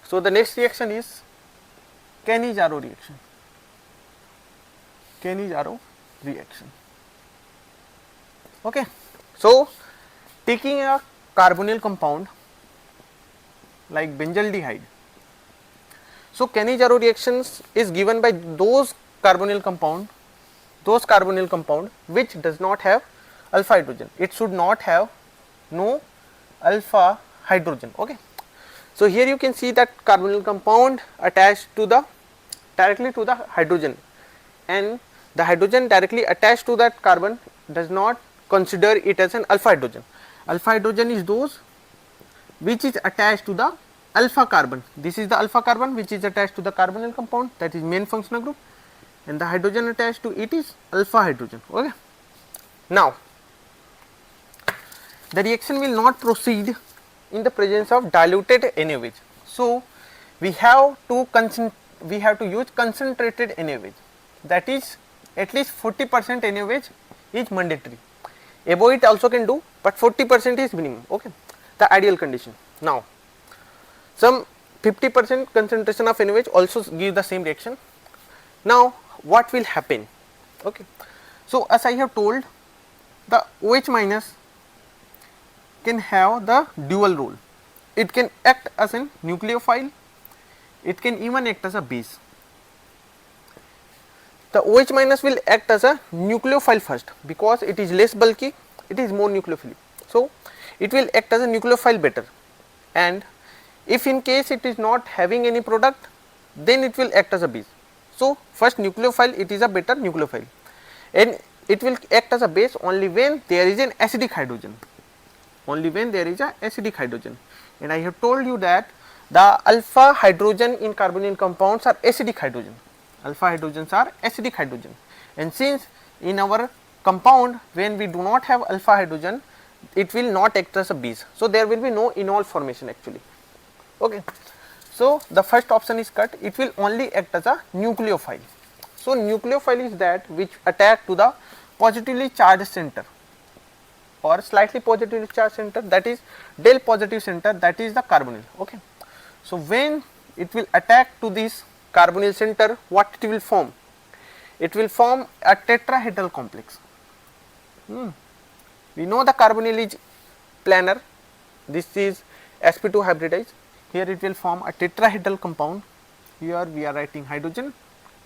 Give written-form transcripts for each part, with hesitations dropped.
So the next reaction is Cannizaro reaction. Cannizaro reaction. Okay. So taking a carbonyl compound like benzaldehyde. So Cannizaro reactions is given by those carbonyl compound which does not have alpha hydrogen. It should not have no alpha hydrogen. Okay. So here you can see that carbonyl compound attached to the directly to the hydrogen, and the hydrogen directly attached to that carbon does not consider it as an alpha hydrogen. Alpha hydrogen is those which is attached to the alpha carbon. This is the alpha carbon which is attached to the carbonyl compound, that is main functional group, and the hydrogen attached to it is alpha hydrogen. Okay. Now the reaction will not proceed in the presence of diluted NaOH. So we have to use concentrated NaOH, that is at least 40% NaOH is mandatory. Above it also can do, but 40% is minimum. Okay, the ideal condition. Now some 50% concentration of NaOH also give the same reaction. Now what will happen? Okay, so as I have told, the OH minus can have the dual role. It can act as a nucleophile, it can even act as a base. The OH minus will act as a nucleophile first because it is less bulky, it is more nucleophilic. So it will act as a nucleophile better, and if in case it is not having any product, then it will act as a base. So first nucleophile, it is a better nucleophile, and it will act as a base only when there is an acidic hydrogen. Only when there is a acidic hydrogen, and I have told you that the alpha hydrogen in carbonyl compounds are acidic hydrogen. Alpha hydrogens are acidic hydrogen, and since in our compound when we do not have alpha hydrogen, it will not act as a base. So there will be no enol formation actually. Okay. So the first option is cut. It will only act as a nucleophile. So nucleophile is that which attack to the positively charged center or slightly positively charged center, that is del positive center, that is the carbonyl. Okay. So when it will attack to this carbonyl center, what it will form? It will form a tetrahedral complex. We know the carbonyl is planar, this is sp2 hybridized. Here it will form a tetrahedral compound. Here we are writing hydrogen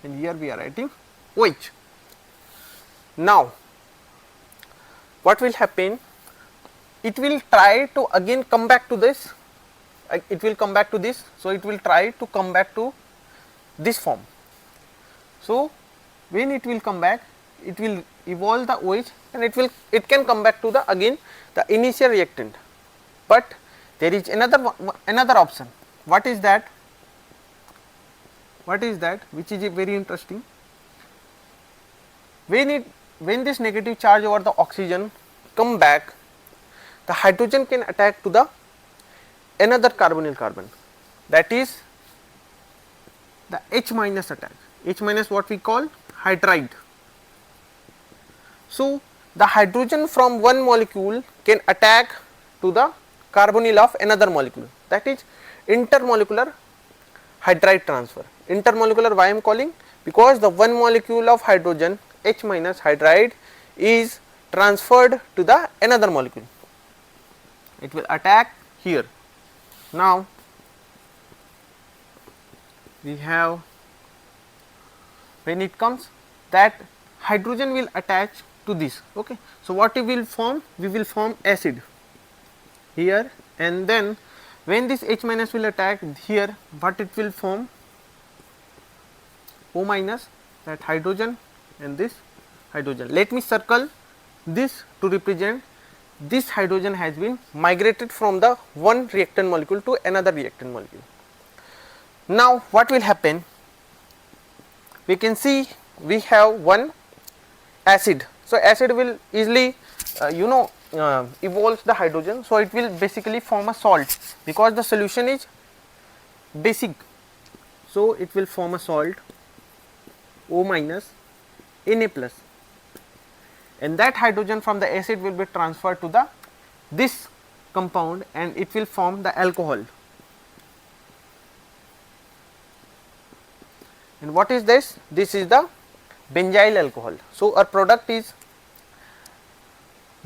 and here we are writing OH. Now what will happen? It will try to again come back to this, it will come back to this, so it will try to come back to this form. So when it will come back, it will evolve the OH and it can come back to the again the initial reactant. But there is another option. What is that? What is that? Which is very interesting. When this negative charge over the oxygen come back, the hydrogen can attack to the another carbonyl carbon, that is the H minus attack. H minus what we call hydride. So the hydrogen from one molecule can attack to the carbonyl of another molecule, that is intermolecular hydride transfer. Intermolecular, why I am calling? Because the one molecule of hydrogen H minus hydride is transferred to the another molecule. It will attack here. Now we have, when it comes, that hydrogen will attach to this. Okay. So what we will form? We will form acid here, and then when this H minus will attack here, what it will form? O minus, that hydrogen and this hydrogen. Let me circle this to represent this hydrogen has been migrated from the one reactant molecule to another reactant molecule. Now what will happen? We can see we have one acid. So acid will easily evolves the hydrogen, so it will basically form a salt because the solution is basic. So it will form a salt O minus Na plus, and that hydrogen from the acid will be transferred to the this compound and it will form the alcohol. And what is this? This is the benzyl alcohol. So our product is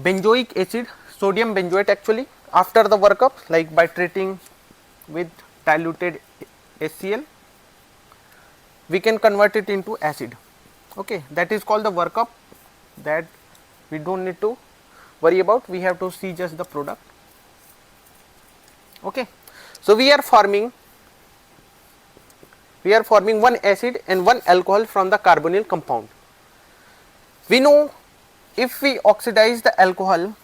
benzoic acid, sodium benzoate actually. After the workup, like by treating with diluted HCl, we can convert it into acid. Okay, that is called the workup, that we don't need to worry about, we have to see just the product. Okay, so we are forming one acid and one alcohol from the carbonyl compound. We know if we oxidize the alcohol,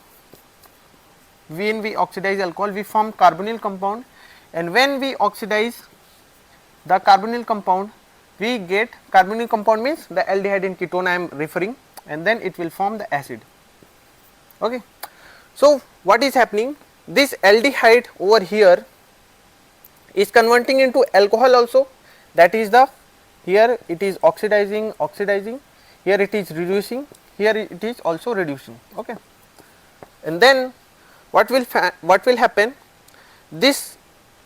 when we oxidize alcohol, we form carbonyl compound, and when we oxidize the carbonyl compound, we get carbonyl compound means the aldehyde and ketone I am referring, and then it will form the acid. Okay. So what is happening? This aldehyde over here is converting into alcohol also, that is the, here it is oxidizing, here it is reducing, here it is also reducing. Okay. And then what will happen? This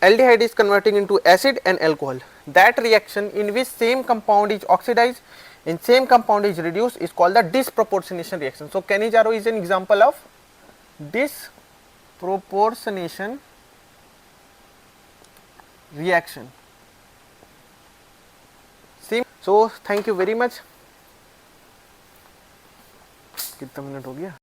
aldehyde is converting into acid and alcohol. That reaction in which same compound is oxidized and same compound is reduced is called the disproportionation reaction. So Cannizaro is an example of disproportionation reaction. Same. So thank you very much. कितना minute हो गया?